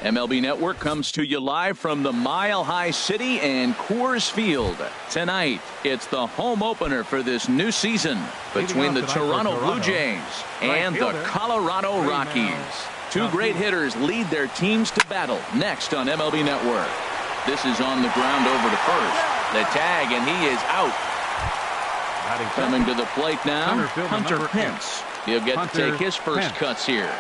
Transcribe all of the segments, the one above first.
MLB Network comes to you live from the Mile High City and Coors Field. Tonight, it's the home opener for this new season between the Toronto Blue Jays and the Colorado Rockies. Two great hitters lead their teams to battle next on MLB Network. This is on the ground over to first. The tag, and he is out. Coming to the plate now, Hunter Pence. He'll get to take his first cuts here.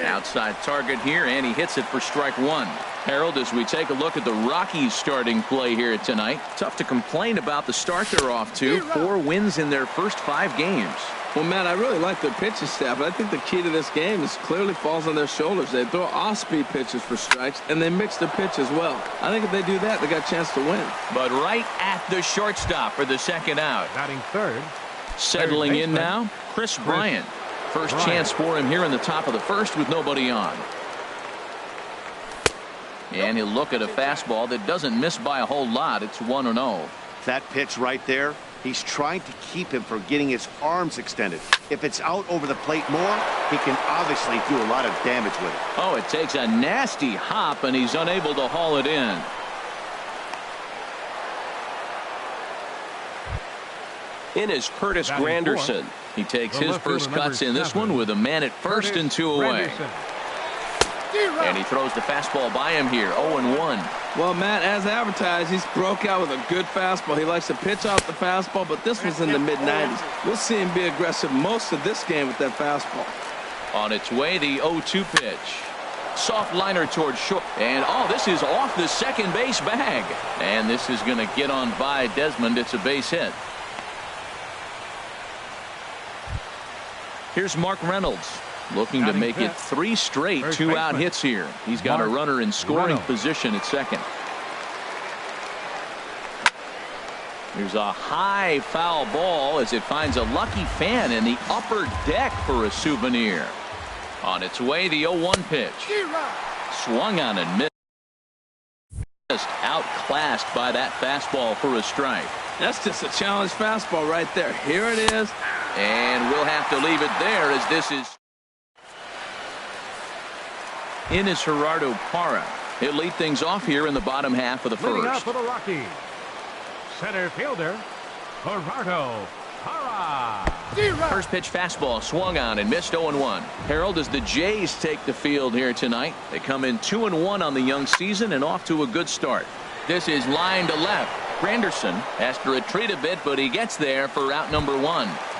Outside target here, and he hits it for strike one. Harold, as we take a look at the Rockies starting play here tonight, tough to complain about the start they're off to. 4 wins in their first 5 games. Well, Matt, I really like their pitching staff, but I think the key to this game is clearly falls on their shoulders. They throw off-speed pitches for strikes, and they mix their pitch as well. I think if they do that, they got a chance to win. But right at the shortstop for the second out. Batting third. Settling in now, Chris Bryant. First chance for him here in the top of the first with nobody on. And he'll look at a fastball that doesn't miss by a whole lot. It's 1-0. That pitch right there, he's trying to keep him from getting his arms extended. If it's out over the plate more, he can obviously do a lot of damage with it. Oh, it takes a nasty hop, and he's unable to haul it in. In is Curtis Granderson. He takes his first cuts in this one with a man at first and 2 away. And he throws the fastball by him here, 0-1. Well, Matt, as advertised, he's broke out with a good fastball. He likes to pitch off the fastball, but this was in the mid-90s. We'll see him be aggressive most of this game with that fastball. On its way, the 0-2 pitch. Soft liner towards short. And, oh, this is off the second base bag. And this is going to get on by Desmond. It's a base hit. Here's Mark Reynolds looking to make it 3 straight 2-out hits here. He's got a runner in scoring position at second. There's a high foul ball as it finds a lucky fan in the upper deck for a souvenir. On its way, the 0-1 pitch. Swung on and missed. Just outclassed by that fastball for a strike. That's just a challenge fastball right there. Here it is. And we'll have to leave it there as this is. In is Gerardo Parra. He'll lead things off here in the bottom half of the Leading first. up for the Rockies, center fielder Gerardo Parra. First pitch fastball swung on and missed 0-1. Harold, as the Jays take the field here tonight, they come in 2-1 on the young season and off to a good start. This is line to left. Granderson has to retreat a bit, but he gets there for out number 1.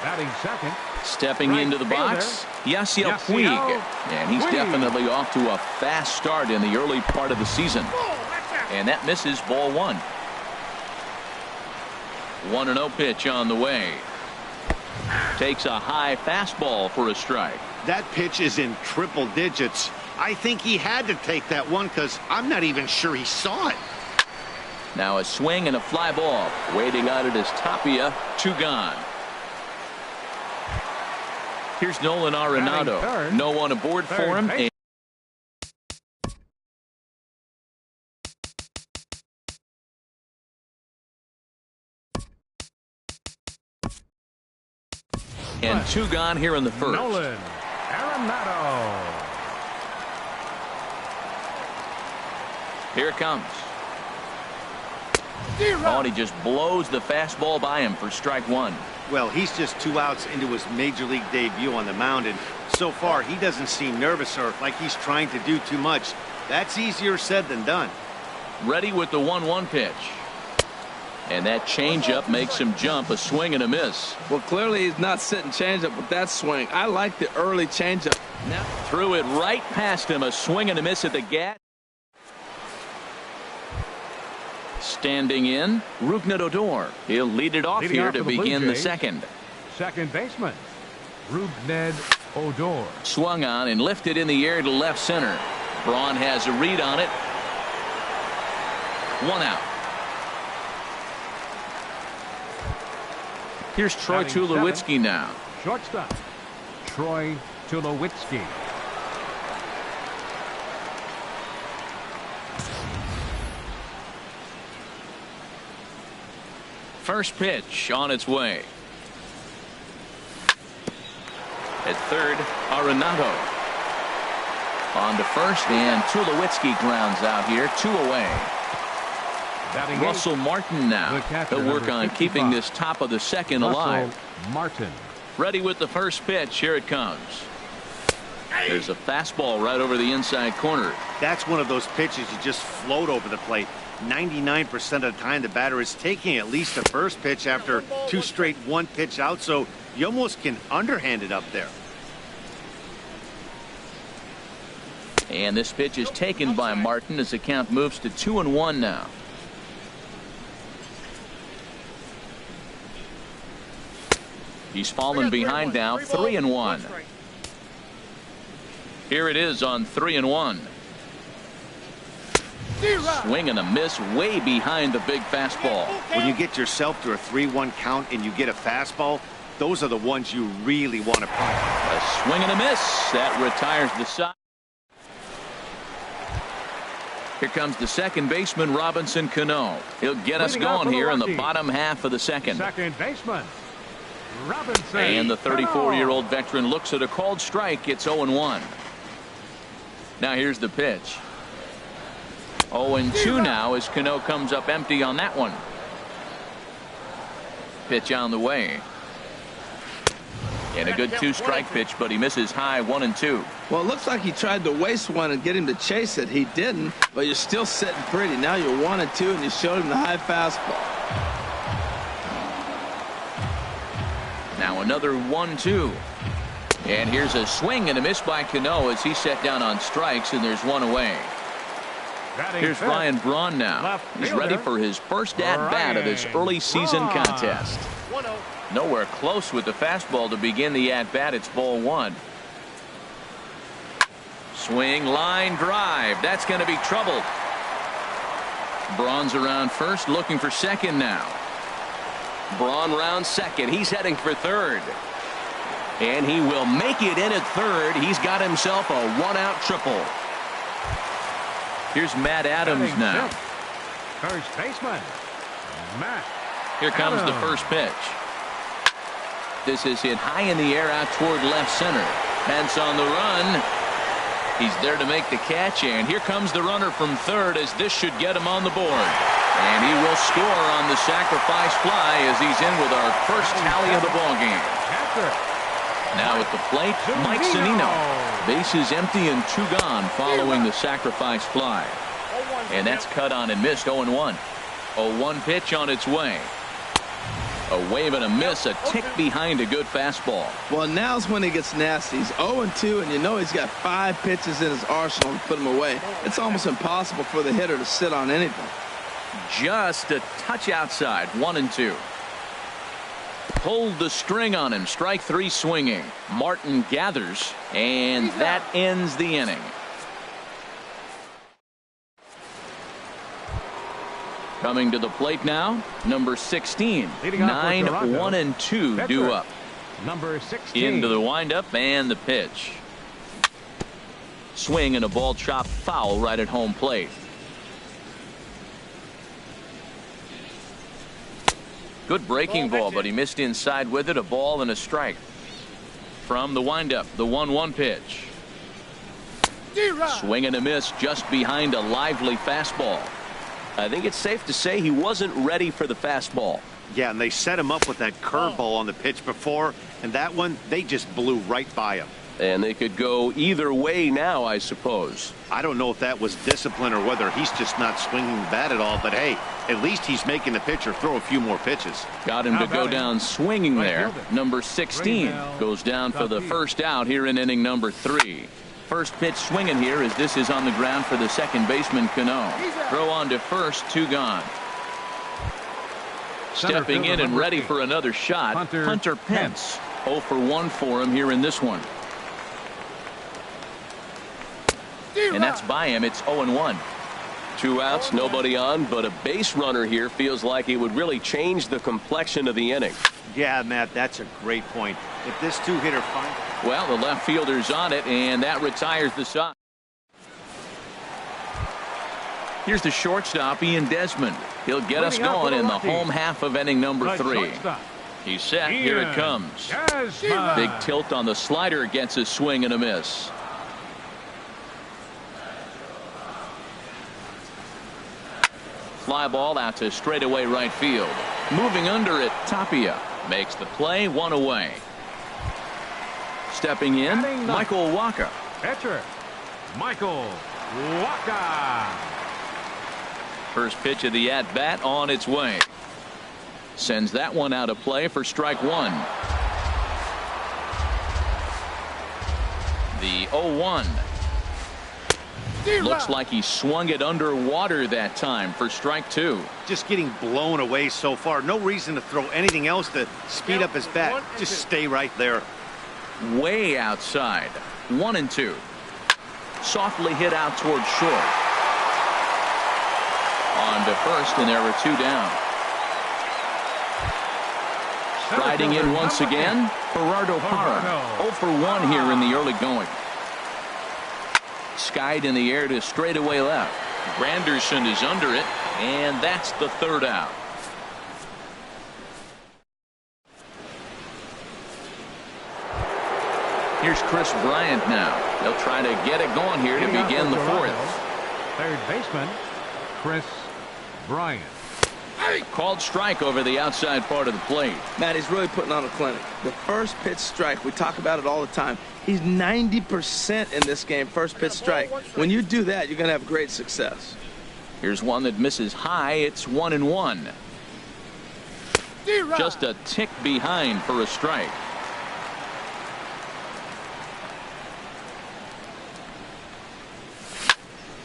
Batting second. Stepping into the box, Yasiel Puig. And he's definitely off to a fast start in the early part of the season. And that misses ball 1. 1-0 pitch on the way. Takes a high fastball for a strike. That pitch is in triple digits. I think he had to take that one because I'm not even sure he saw it. Now a swing and a fly ball. Waiting on it is Tapia. 2 gone. Here's Nolan Arenado. No one aboard for him. And 2 gone here in the first. Nolan Arenado. Here it comes. Oh, and he just blows the fastball by him for strike 1. Well, he's just 2 outs into his major league debut on the mound, and so far he doesn't seem nervous or like he's trying to do too much. That's easier said than done. Ready with the 1-1 pitch. And that changeup makes him jump. A swing and a miss. Well, clearly he's not sitting changeup with that swing. I like the early changeup. Now threw it right past him. A swing and a miss at the gap. Standing in, Rougned Odor. He'll lead it off here to begin the second. Second baseman, Rougned Odor. Swung on and lifted in the air to left center. Braun has a read on it. 1 out. Here's Troy Tulowitzki now. Shortstop, Troy Tulowitzki. First pitch on its way. At third, Arenado. On to first, and Tulowitzki grounds out here, 2 away. Russell Martin now. He'll work on keeping this top of the second alive. Martin. Ready with the first pitch. Here it comes. There's a fastball right over the inside corner. That's one of those pitches you just float over the plate. 99% of the time the batter is taking at least the first pitch after 2 straight 1-pitch out, so you almost can underhand it up there. And this pitch is taken by Martin as the count moves to 2-1 now. He's fallen behind now, 3-1. Here it is on 3-1. Swing and a miss way behind the big fastball. When you get yourself to a 3-1 count and you get a fastball, those are the ones you really want to punch. A swing and a miss. That retires the side. Here comes the second baseman, Robinson Cano. He'll get us going here in the bottom half of the second. Second baseman, Robinson. And the 34-year-old veteran looks at a called strike. It's 0-1. Now here's the pitch. 0-2 now as Cano comes up empty on that one. Pitch on the way. And a good 2-strike pitch, but he misses high, 1-2. Well, it looks like he tried to waste one and get him to chase it. He didn't, but you're still sitting pretty. Now you're 1-2, and you showed him the high fastball. Now another 1-2. And here's a swing and a miss by Cano as he's set down on strikes, and there's 1 away. Here's Ryan Braun now. He's ready for his first at-bat of this early season contest. Nowhere close with the fastball to begin the at-bat. It's ball 1. Swing, line drive. That's going to be trouble. Braun's around first, looking for second now. Braun round second. He's heading for third. And he will make it in at third. He's got himself a 1-out triple. Here's Matt Adams now. First baseman, Matt. Here comes the first pitch. This is hit high in the air out toward left center. Pence on the run. He's there to make the catch, and here comes the runner from third as this should get him on the board. And he will score on the sacrifice fly as he's in with our first tally of the ball game. Now at the plate, Mike Sonhw. Bases empty and 2 gone following the sacrifice fly. And that's cut on and missed, 0-1. A 1 pitch on its way. A wave and a miss, a tick behind a good fastball. Well, now's when he gets nasty. He's 0-2, and you know he's got 5 pitches in his arsenal to put him away. It's almost impossible for the hitter to sit on anything. Just a touch outside, 1-2. Pulled the string on him. Strike 3 swinging. Martin gathers, and that ends the inning. Coming to the plate now, number 16. 9-1-2 due up. Number 16. Into the windup and the pitch. Swing and a ball chopped foul right at home plate. Good breaking ball, but he missed inside with it. A ball and a strike. From the windup, the 1-1 pitch. Swing and a miss just behind a lively fastball. I think it's safe to say he wasn't ready for the fastball. Yeah, and they set him up with that curveball on the pitch before, and that one, they just blew right by him. And they could go either way now, I suppose. I don't know if that was discipline or whether he's just not swinging the bat at all, but hey, at least he's making the pitcher throw a few more pitches. Got him to go down swinging there. Number 16 goes down for the first out here in inning number 3. First pitch swinging here as this is on the ground for the second baseman, Cano. Throw on to first, 2 gone. Stepping in and ready for another shot, Hunter Pence. 0 for 1 for him here in this one. And that's by him. It's 0-1. 2 outs, nobody on, but a base runner here feels like it would really change the complexion of the inning. Yeah, Matt, that's a great point. If this 2-hitter finds... Well, the left fielder's on it, and that retires the side. Here's the shortstop, Ian Desmond. He'll get us going in the home half of inning number 3. He's set. Here it comes. Big tilt on the slider, gets a swing and a miss. Fly ball out to straightaway right field. Moving under it, Tapia makes the play, 1 away. Stepping in, Michael Wacha. Pitcher, Michael Wacha. First pitch of the at-bat on its way. Sends that one out of play for strike 1. The 0-1. Looks like he swung it underwater that time for strike 2. Just getting blown away so far. No reason to throw anything else to speed up his bat. Just stay right there. Way outside. 1-2. Softly hit out towards short. On to first, and there are 2 down. Riding in once again, Gerardo Parra. 0 for 1 here in the early going. Skied in the air to straightaway left. Granderson is under it, and that's the 3rd out. Here's Chris Bryant now. They'll try to get it going here to begin the 4th. Third baseman, Chris Bryant. Called strike over the outside part of the plate. Matt, he's really putting on a clinic. The first pitch strike, we talk about it all the time. He's 90% in this game, first pitch strike. When you do that, you're going to have great success. Here's one that misses high. It's 1-1. Just a tick behind for a strike.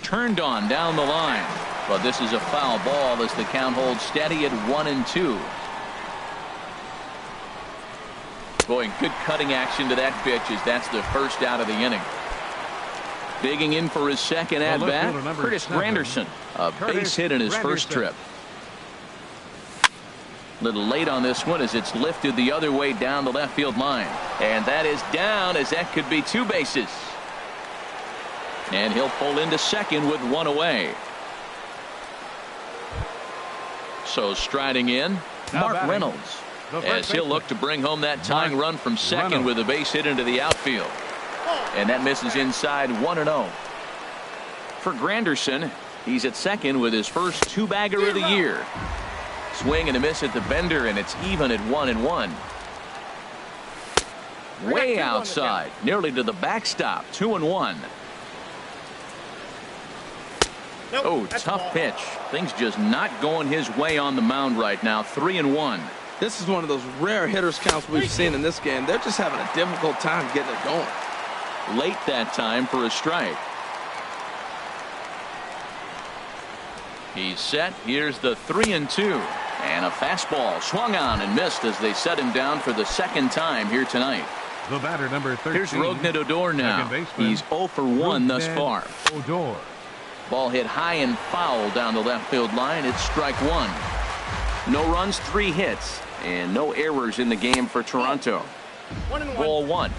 Turned on down the line. But this is a foul ball as the count holds steady at 1-2. Boy, good cutting action to that pitch as that's the first out of the inning. Digging in for his second at bat, Curtis Granderson. A base hit in his first trip. Little late on this one as it's lifted the other way down the left field line. And that is down as that could be 2 bases. And he'll pull into second with 1 away. So striding in, Mark Reynolds, as he'll look to bring home that tying run from second with a base hit into the outfield. And that misses inside, 1-0. For Granderson, he's at second with his first 2-bagger of the year. Swing and a miss at the bender, and it's even at 1-1. Way outside, nearly to the backstop, 2-1. Oh, tough pitch. Things just not going his way on the mound right now. 3-1. This is one of those rare hitters counts we've seen in this game. They're just having a difficult time getting it going. Late that time for a strike. He's set. Here's the 3-2. And a fastball swung on and missed as they set him down for the 2nd time here tonight. The batter, number 13. Here's Rougned Odor now. He's 0 for 1 thus far. Odor. Ball hit high and foul down the left field line. It's strike 1. No runs, 3 hits, and no errors in the game for Toronto. Ball 1.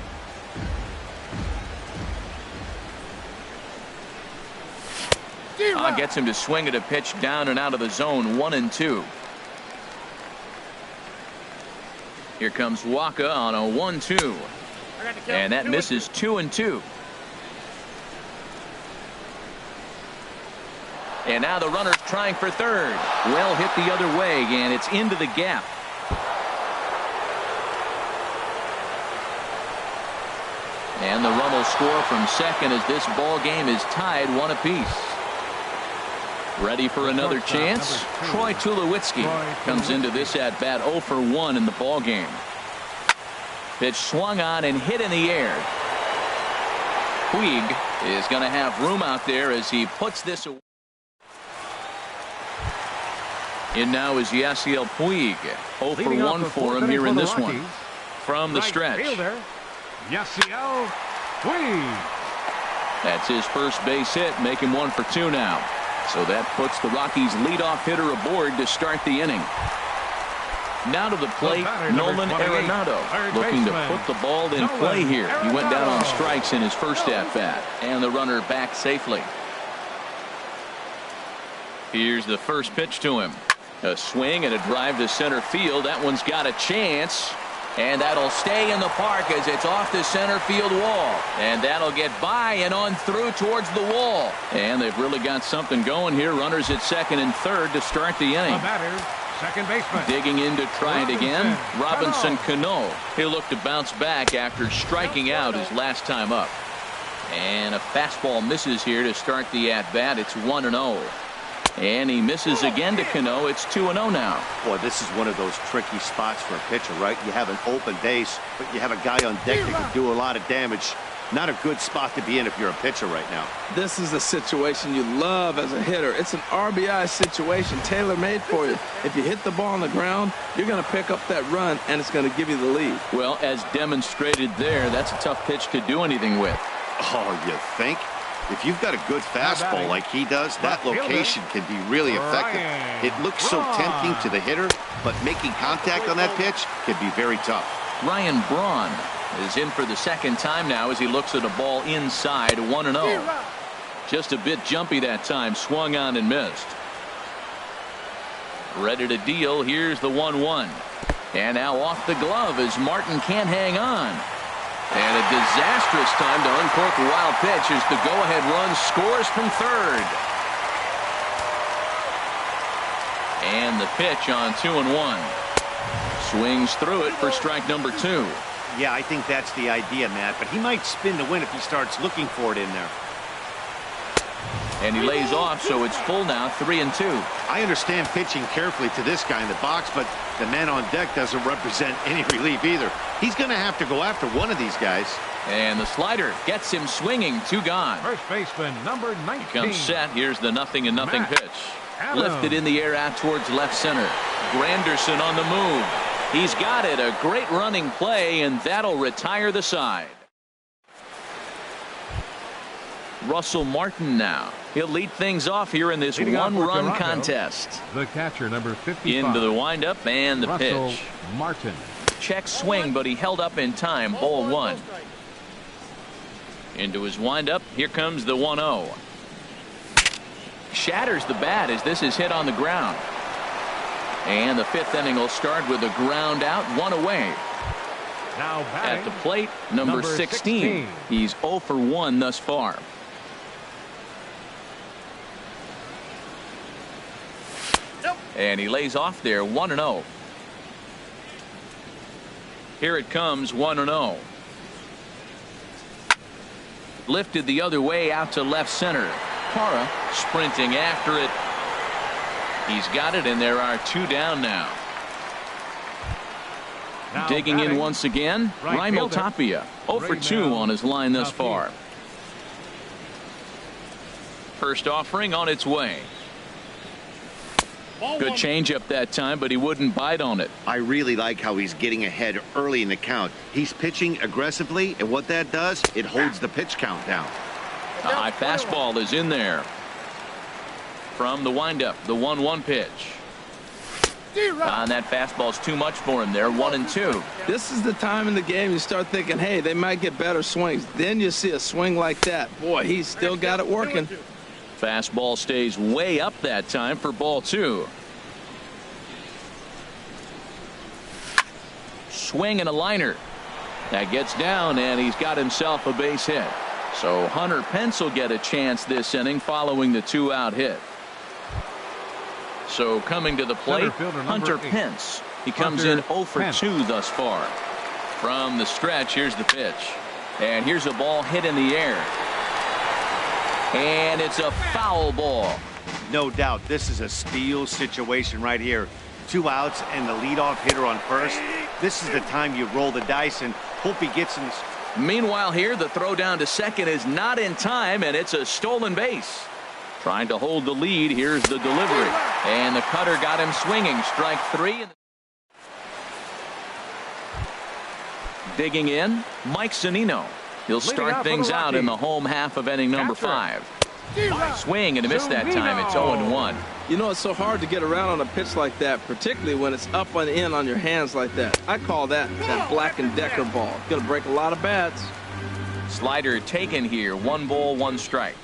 Gets him to swing at a pitch down and out of the zone. 1-2. Here comes Wacha on a 1-2. And that misses 2-2. And now the runner's trying for third. Well hit the other way, and it's into the gap. And the run will score from second as this ball game is tied 1 apiece. Ready for another chance? Troy Tulowitzki comes into this at bat 0 for 1 in the ball game. Pitch swung on and hit in the air. Puig is going to have room out there as he puts this away. In now is Yasiel Puig. 0 for 1 for him here in this one. From the stretch. Yasiel Puig. That's his first base hit, making 1 for 2 now. So that puts the Rockies' leadoff hitter aboard to start the inning. Now to the plate, Nolan Arenado, looking to put the ball in play here. He went down on strikes in his first at-bat, and the runner back safely. Here's the first pitch to him. A swing and a drive to center field. That one's got a chance. And that'll stay in the park as it's off the center field wall. And that'll get by and on through towards the wall. And they've really got something going here. Runners at second and third to start the inning. The batter, second baseman. Digging in to try it again, Robinson Cano. He'll look to bounce back after striking out his last time up. And a fastball misses here to start the at-bat. It's 1-0. And he misses again to Cano. It's 2-0 now. Boy, this is one of those tricky spots for a pitcher, right? You have an open base, but you have a guy on deck that can do a lot of damage. Not a good spot to be in if you're a pitcher right now. This is a situation you love as a hitter. It's an RBI situation tailor-made for you. If you hit the ball on the ground, you're going to pick up that run, and it's going to give you the lead. Well, as demonstrated there, that's a tough pitch to do anything with. Oh, you think? If you've got a good fastball like he does, that location can be really effective. It looks so tempting to the hitter, but making contact on that pitch can be very tough. Ryan Braun is in for the second time now as he looks at a ball inside. 1-0. Just a bit jumpy that time. Swung on and missed. Ready to deal. Here's the 1-1. And now off the glove as Martin can't hang on. And a disastrous time to uncork a wild pitch as the go-ahead run scores from third. And the pitch on 2-1. Swings through it for strike number 2. Yeah, I think that's the idea, Matt, but he might spin the win if he starts looking for it in there. And he lays off, so it's full now, 3-2. I understand pitching carefully to this guy in the box, but the man on deck doesn't represent any relief either. He's going to have to go after one of these guys. And the slider gets him swinging. 2 gone. First baseman, number 19. He comes set. Here's the 0-0 Matt pitch. Adams. Lifted in the air out towards left center. Granderson on the move. He's got it. A great running play, and that'll retire the side. Russell Martin now. He'll lead things off here in this one-run contest. The catcher, number 55. Into the windup and the Russell pitch. Martin. Check swing, but he held up in time. Ball 1. Into his windup. Here comes the 1-0. Shatters the bat as this is hit on the ground. And the 5th inning will start with a ground out, 1 away. Now At the plate, number 16. He's 0 for 1 thus far. And he lays off there, 1-0. Here it comes, 1-0. Lifted the other way out to left center. Parra sprinting after it. He's got it, and there are 2 down now. Digging in once again, Raimel Tapia. 0 for 2 on his line thus far. First offering on its way. Good changeup that time, but he wouldn't bite on it. I really like how he's getting ahead early in the count. He's pitching aggressively, and what that does, it holds the pitch count down. A high fastball is in there. From the windup, the 1-1 pitch. And that fastball's too much for him there, 1-2. This is the time in the game you start thinking, hey, they might get better swings. Then you see a swing like that. Boy, he's still got it working. Fastball stays way up that time for ball 2. Swing and a liner. That gets down, and he's got himself a base hit. So Hunter Pence will get a chance this inning following the 2-out hit. So coming to the plate, Hunter Pence. He comes in 0 for 2 thus far. From the stretch, here's the pitch. And here's a ball hit in the air. And it's a foul ball. No doubt, this is a steal situation right here. 2 outs and the leadoff hitter on first. This is the time you roll the dice and hope he gets in. Meanwhile here, the throw down to second is not in time, and it's a stolen base. Trying to hold the lead. Here's the delivery. And the cutter got him swinging. Strike 3. Digging in, Mike Zunino. He'll start things out in the home half of inning number 5. Swing and a miss that time. It's 0-1. You know, it's so hard to get around on a pitch like that, particularly when it's up and in on your hands like that. I call that Black & Decker ball. It's going to break a lot of bats. Slider taken here. 1 ball, 1 strike.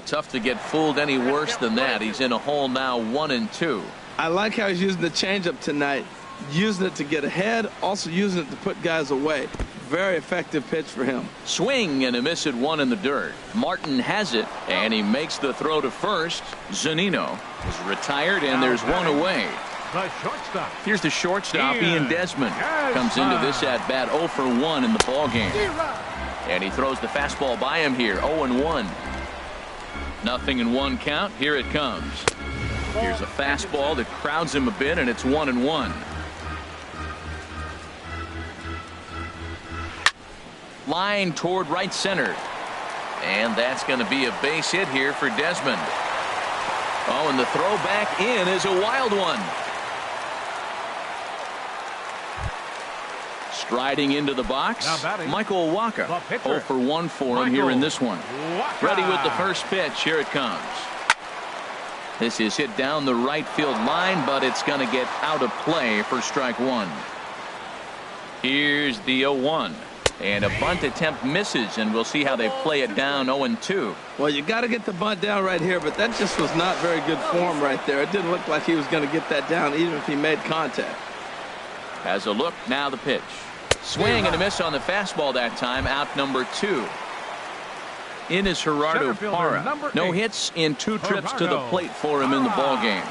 Tough to get fooled any worse than that. He's in a hole now, 1-2. I like how he's using the changeup tonight. using it to get ahead, also using it to put guys away. Very effective pitch for him. Swing and a miss at one in the dirt. Martin has it, and he makes the throw to first. Zunino is retired, and there's one away. The shortstop. Here's the shortstop, Ian Desmond. Comes into this at-bat 0 for 1 in the ballgame. And he throws the fastball by him here, 0-1. 0-1 count. Here it comes. Here's a fastball that crowds him a bit, and it's 1-1. Line toward right center. And that's going to be a base hit here for Desmond. Oh, and the throw back in is a wild one. Striding into the box, Michael Waka. 0 for 1 for him here in this one. Ready with the first pitch. Here it comes. This is hit down the right field line, but it's going to get out of play for strike one. Here's the 0-1. And a bunt attempt misses, and we'll see how they play it down 0-2. Well, you got to get the bunt down right here, but that just was not very good form right there. It didn't look like he was going to get that down, even if he made contact. Has a look, now the pitch. Swing and a miss on the fastball that time, out number 2. In is Gerardo Parra. No hits in 2 trips to the plate for him in the ballgame.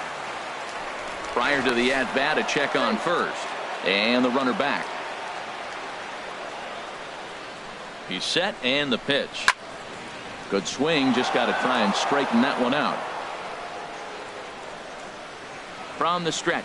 Prior to the at-bat, a check on first. And the runner back. He's set, and the pitch. Good swing, just got to try and straighten that one out. From the stretch.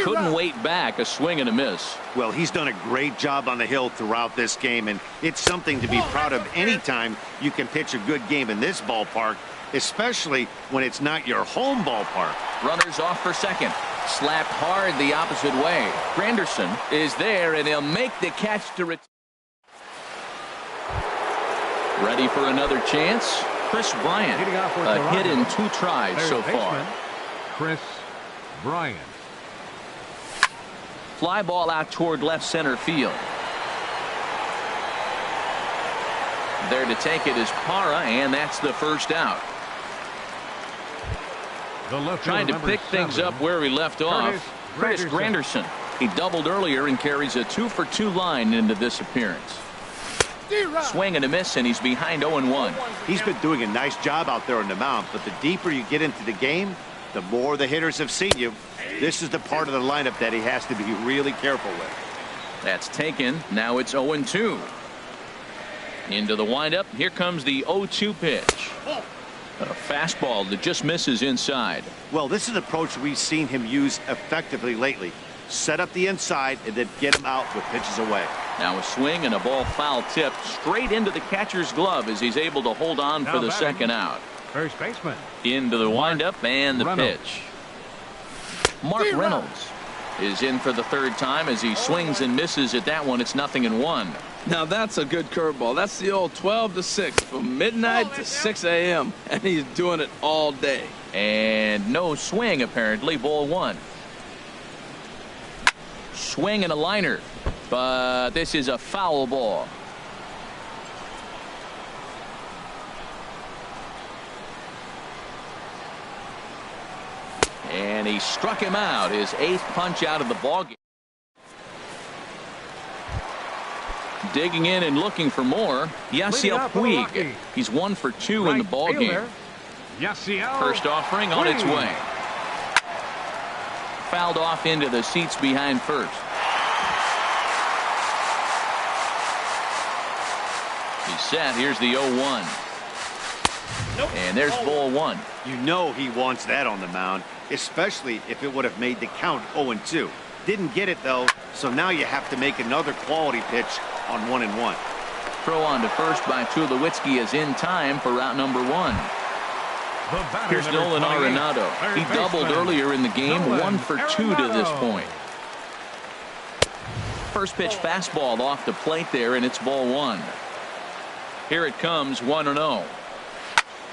Couldn't wait back, a swing and a miss. Well, he's done a great job on the hill throughout this game, and it's something to be proud of anytime you can pitch a good game in this ballpark, especially when it's not your home ballpark. Runners off for second. Slapped hard the opposite way. Granderson is there, and he'll make the catch to return. Ready for another chance. Chris Bryant, a hit in 2 tries so far. Chris Bryant. Fly ball out toward left center field. There to take it is Parra, and that's the first out. Trying to pick things up where we left off. Curtis Granderson. He doubled earlier and carries a 2 for 2 line into this appearance. Swing and a miss, and he's behind 0-1. He's been doing a nice job out there on the mound, but the deeper you get into the game, the more the hitters have seen you. This is the part of the lineup that he has to be really careful with. That's taken. Now it's 0-2. Into the windup. Here comes the 0-2 pitch. A fastball that just misses inside. Well, this is an approach we've seen him use effectively lately. Set up the inside and then get him out with pitches away. Now a swing and a ball foul tipped straight into the catcher's glove as he's able to hold on for the second out. First baseman. Into the windup and the pitch. Mark Reynolds is in for the 3rd time as he swings and misses at that one. It's 0-1. Now that's a good curveball. That's the old 12 to 6 from midnight to 6 a.m. and he's doing it all day. And no swing apparently. Ball 1. Swing and a liner, but this is a foul ball. And he struck him out, his 8th punch out of the ballgame. Digging in and looking for more, Yasiel Puig. He's 1 for 2 in the ballgame. First offering on its way. Fouled off into the seats behind first. He's set. Here's the 0-1. And there's ball 1. You know he wants that on the mound, especially if it would have made the count 0-2. Didn't get it, though, so now you have to make another quality pitch on 1-1. Throw on to first by Tulowitzki is in time for route number 1. Here's Nolan Arenado. He doubled earlier in the game, 1 for 2 to this point. First pitch fastball off the plate there, and it's ball 1. Here it comes, 1-0.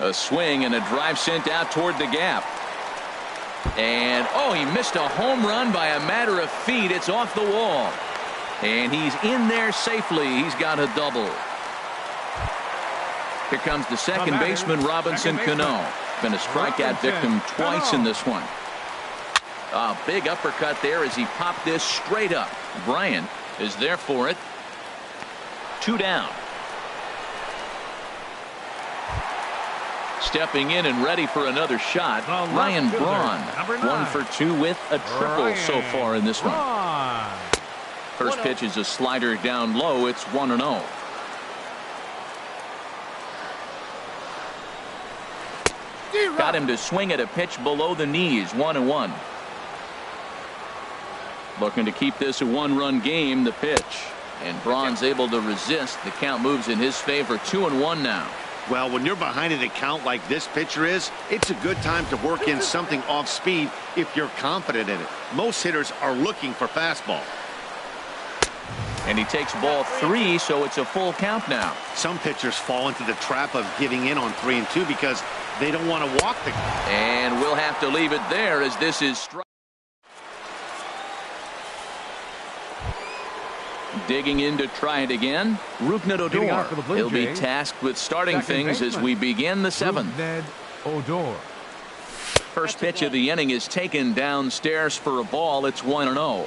A swing and a drive sent out toward the gap. And, oh, he missed a home run by a matter of feet. It's off the wall. And he's in there safely. He's got a double. Here comes the second baseman, Robinson Cano. Been a strikeout victim twice in this one. A big uppercut there as he popped this straight up. Bryant is there for it. 2 down. Stepping in and ready for another shot, Ryan Braun. 1 for 2 with a triple so far in this one. First pitch is a slider down low. It's 1-0. Got him to swing at a pitch below the knees. 1-1. Looking to keep this a 1-run game. The pitch. And Braun's able to resist. The count moves in his favor. 2-1 now. Well, when you're behind an account like this pitcher is, it's a good time to work in something off speed if you're confident in it. Most hitters are looking for fastball. And he takes ball 3, so it's a full count now. Some pitchers fall into the trap of giving in on 3 and 2 because they don't want to walk the guy. And we'll have to leave it there as this is strike. Digging in to try it again. Rougned Odor. He'll be tasked with starting things as we begin the 7th. First pitch of the inning is taken downstairs for a ball. It's 1-0.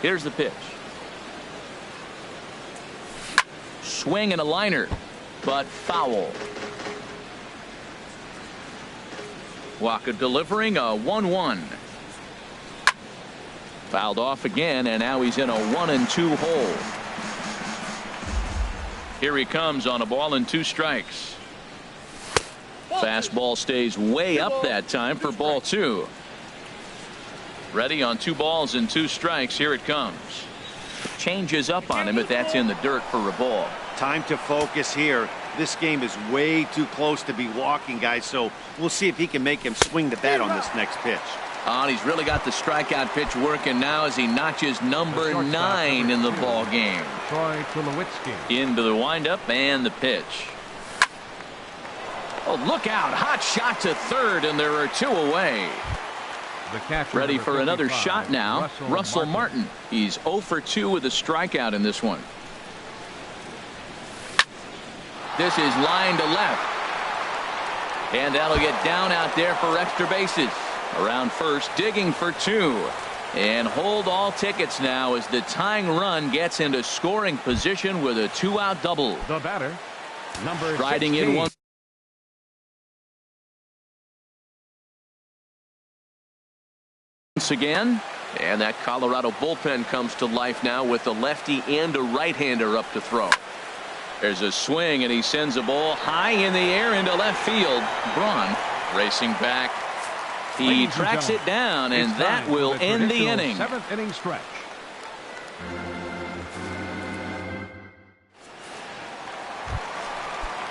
Here's the pitch. Swing and a liner, but foul. Waka delivering a 1-1. Fouled off again, and now he's in a 1-2 hole. Here he comes on a ball and 2 strikes. Fastball stays way up that time for ball 2. Ready on 2 balls and 2 strikes. Here it comes. Changes up on him, but that's in the dirt for a ball. Time to focus here. This game is way too close to be walking, guys, so we'll see if he can make him swing the bat on this next pitch. Oh, and he's really got the strikeout pitch working now as he notches number 9 in the ball game. Into the windup and the pitch. Oh, look out. Hot shot to third, and there are 2 away. Ready for another shot now. Russell Martin. He's 0 for 2 with a strikeout in this one. This is line to left. And that'll get down out there for extra bases. Around first, digging for 2. And hold all tickets now as the tying run gets into scoring position with a 2-out double. The batter, number riding 16. in one. Once again, and that Colorado bullpen comes to life now with a lefty and a right-hander up to throw. There's a swing, and he sends a ball high in the air into left field. Braun racing back. He tracks it down, and that will end the inning. 7th inning stretch.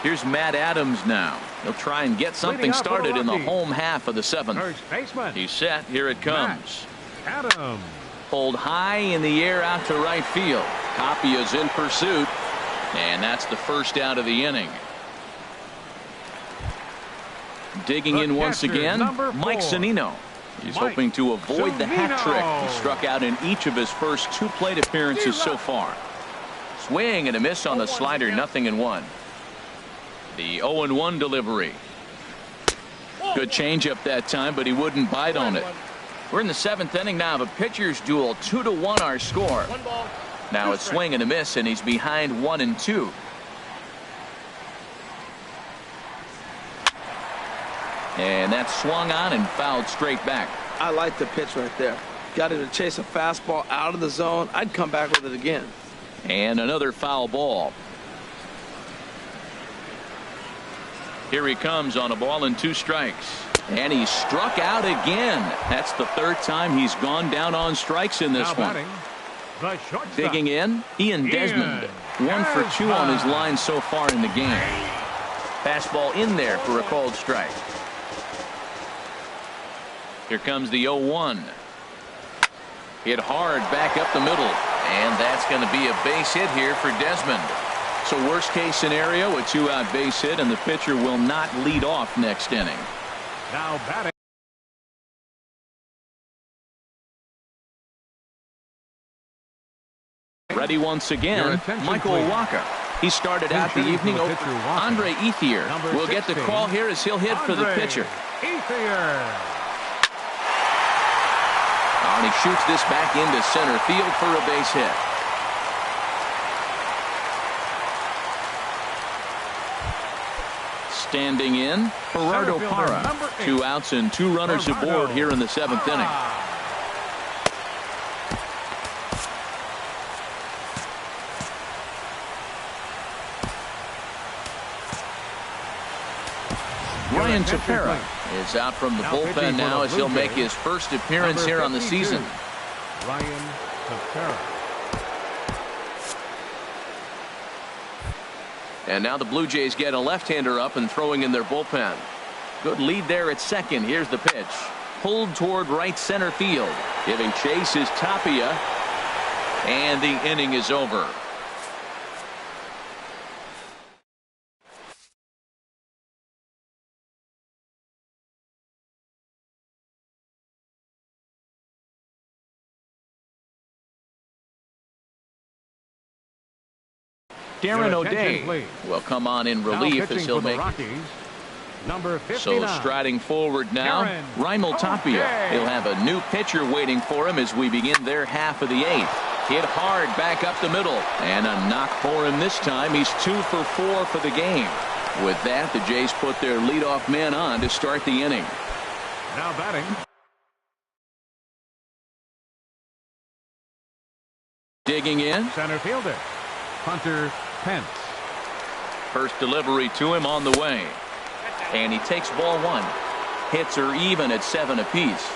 Here's Matt Adams now. He'll try and get something started in the home half of the 7th. He's set. Here it comes. Adams. Pulled high in the air out to right field. Tapia's in pursuit, and that's the first out of the inning. Digging in once again, Mike Zunino. He's hoping to avoid the hat trick. He struck out in each of his first 2 plate appearances so far. Swing and a miss on the slider, 0-1. The 0-1 delivery. Good changeup that time, but he wouldn't bite on it. We're in the 7th inning now of a pitcher's duel. 2-1 our score. Now a swing and a miss, and he's behind 1-2. And that's swung on and fouled straight back. I like the pitch right there. Got him to chase a fastball out of the zone. I'd come back with it again. And another foul ball. Here he comes on a ball and 2 strikes. And he struck out again. That's the 3rd time he's gone down on strikes in this one. Digging in, Ian Desmond. 1 for 2 on his line so far in the game. Fastball in there for a called strike. Here comes the 0-1. Hit hard back up the middle. And that's going to be a base hit here for Desmond. So worst case scenario, a 2-out base hit, and the pitcher will not lead off next inning. Now batting. Ready once again, Michael Waka. He started out the evening. Andre Ethier will get the call here as he'll hit for the pitcher. Ethier. And he shoots this back into center field for a base hit. Standing in, Gerardo Parra. 2 outs and 2 runners aboard here in the 7th inning. Ryan Tepera is out from the bullpen now as he'll make his first appearance here on the season. Ryan Tepera. And now the Blue Jays get a left-hander up and throwing in their bullpen. Good lead there at second. Here's the pitch. Pulled toward right center field. Giving chase is Tapia. And the inning is over. Darren O'Day will come on in relief as he'll make number 59. So striding forward now, Raimel Tapia. He'll have a new pitcher waiting for him as we begin their half of the 8th. Hit hard back up the middle, and a knock for him this time. He's 2 for 4 for the game. With that, the Jays put their leadoff man on to start the inning. Now batting. Digging in. Center fielder, Hunter Pence. First delivery to him on the way. And he takes ball 1. Hits are even at 7 apiece.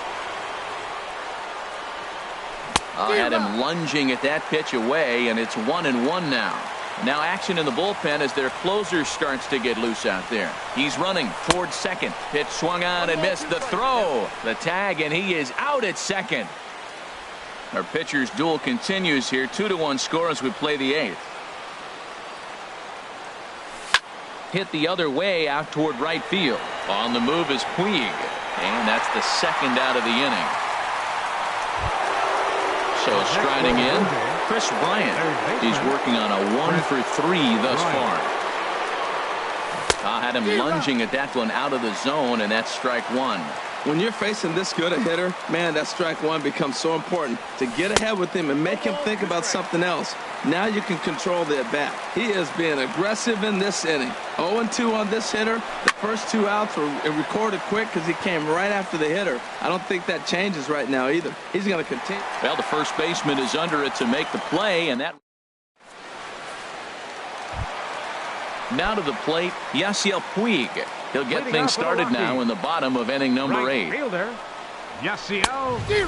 Had him lunging at that pitch away, and it's 1-1 now. Now action in the bullpen as their closer starts to get loose out there. He's running towards second. Pitch swung on and missed the throw. The tag, and he is out at second. Our pitcher's duel continues here. 2-1 score as we play the 8th. Hit the other way out toward right field. On the move is Puig. And that's the second out of the inning. So striding in, Chris Bryant. He's working on a 1 for 3 thus far. Had him lunging at that one out of the zone, and that's strike 1. When you're facing this good a hitter, man, that strike 1 becomes so important to get ahead with him and make him think about something else. Now you can control the at-bat. He is being aggressive in this inning. 0-2 on this hitter. The first 2 outs were recorded quick because he came right after the hitter. I don't think that changes right now either. He's going to continue. Well, the first baseman is under it to make the play, and that. Now to the plate, Yasiel Puig. He'll get things started now in the bottom of inning number 8.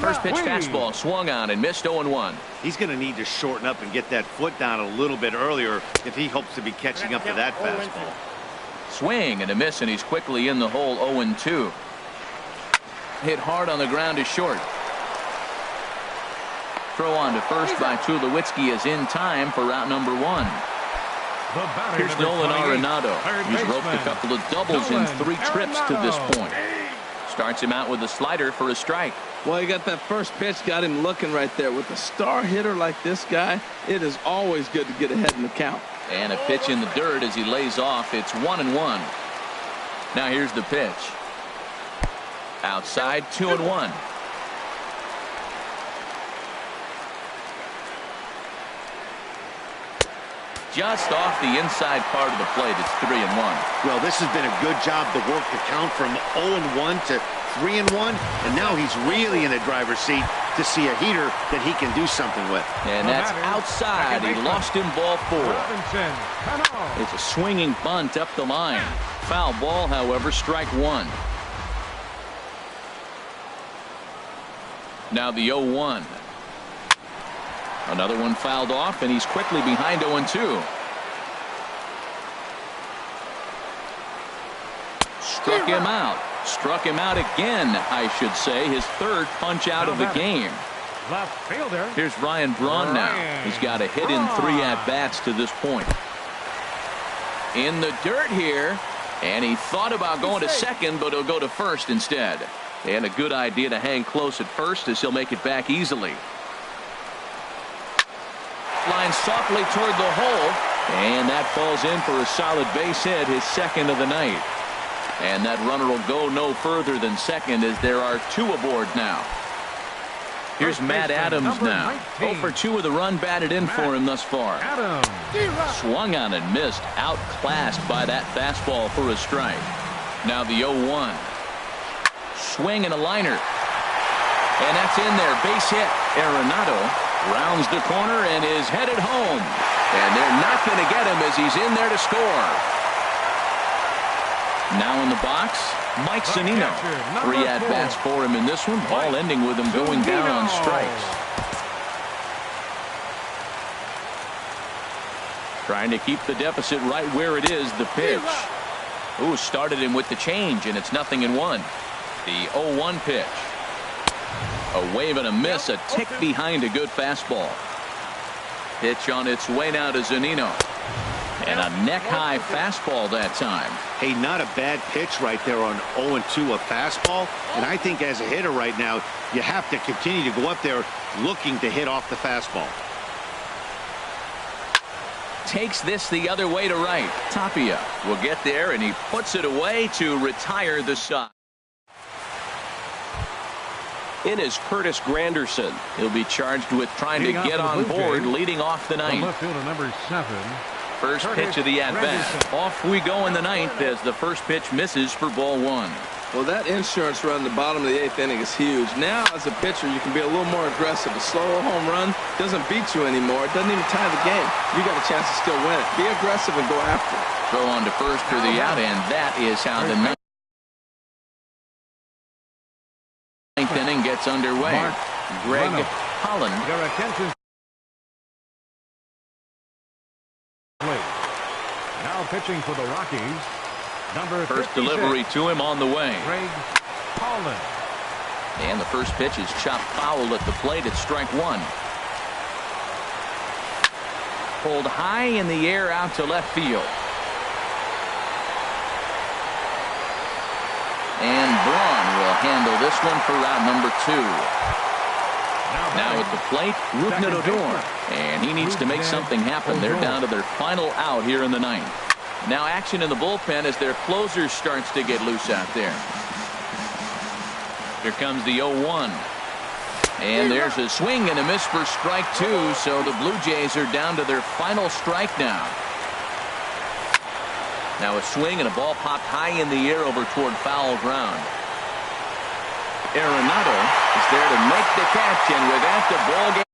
First pitch fastball swung on and missed 0-1. He's going to need to shorten up and get that foot down a little bit earlier if he hopes to be catching up to that fastball. Swing and a miss, and he's quickly in the hole. 0-2. Hit hard on the ground is short. Throw on to first by Tulowitzki is in time for out number 1. Here's Nolan Arenado. He's roped a couple of doubles in 3 trips to this point. Starts him out with a slider for a strike. Well, he got that first pitch, got him looking right there. With a star hitter like this guy, it is always good to get ahead in the count. And a pitch in the dirt as he lays off. It's 1-1. Now here's the pitch. Outside, 2-1. Just off the inside part of the plate. It's 3-1. Well, this has been a good job to work the count from 0-1 to 3-1, and now he's really in the driver's seat to see a heater that he can do something with. And that's outside. He lost him ball 4. It's a swinging bunt up the line. Foul ball, however, strike 1. Now the 0-1. Another one fouled off, and he's quickly behind 0-2. Struck him out. Struck him out again, I should say. His 3rd punch out of the game. Left fielder. Here's Ryan Braun now. He's got a hit in 3 at-bats to this point. In the dirt here, and he thought about going to second, but he'll go to first instead. And a good idea to hang close at first as he'll make it back easily. Line softly toward the hole, and that falls in for a solid base hit, his 2nd of the night. And that runner will go no further than second as there are 2 aboard now. Here's Matt Adams now. 0 for 2 with a run batted in for him thus far. Swung on and missed. Outclassed by that fastball for a strike. Now the 0-1. Swing and a liner. And that's in there. Base hit. Arenado rounds the corner and is headed home. And they're not going to get him as he's in there to score. Now in the box, Mike Sonhw. 3 at-bats for him in this one, all ending with him going down on strikes. Trying to keep the deficit right where it is, the pitch. Ooh, started him with the change, and it's 0-1. The 0-1 pitch. A wave and a miss, a tick behind a good fastball. Pitch on its way now to Zunino. And a neck-high fastball that time. Hey, not a bad pitch right there on 0-2, a fastball. And I think as a hitter right now, you have to continue to go up there looking to hit off the fastball. Takes this the other way to right. Tapia will get there, and he puts it away to retire the side. In is Curtis Granderson. He'll be charged with trying to get on board, leading off the ninth. Left fielder number 7. First pitch of the at-bat. Off we go in the ninth as the first pitch misses for ball 1. Well, that insurance run in the bottom of the 8th inning is huge. Now, as a pitcher, you can be a little more aggressive. A slow home run doesn't beat you anymore. It doesn't even tie the game. You got a chance to still win it. Be aggressive and go after it. Throw on to first for the out, and that is how the ninth inning gets underway. Greg Holland. Your attention. Now pitching for the Rockies. Number First 56. delivery to him on the way. Greg Holland. And the first pitch is chopped foul at the plate. It's strike 1. Pulled high in the air out to left field. And Braun will handle this one for route number 2. Now at the plate, Rougned Odor. And he needs to make something happen. They're down to their final out here in the ninth. Now action in the bullpen as their closer starts to get loose out there. Here comes the 0-1. And there's a swing and a miss for strike 2. So the Blue Jays are down to their final strike now. Now a swing and a ball popped high in the air over toward foul ground. Arenado is there to make the catch, and with that, the ball game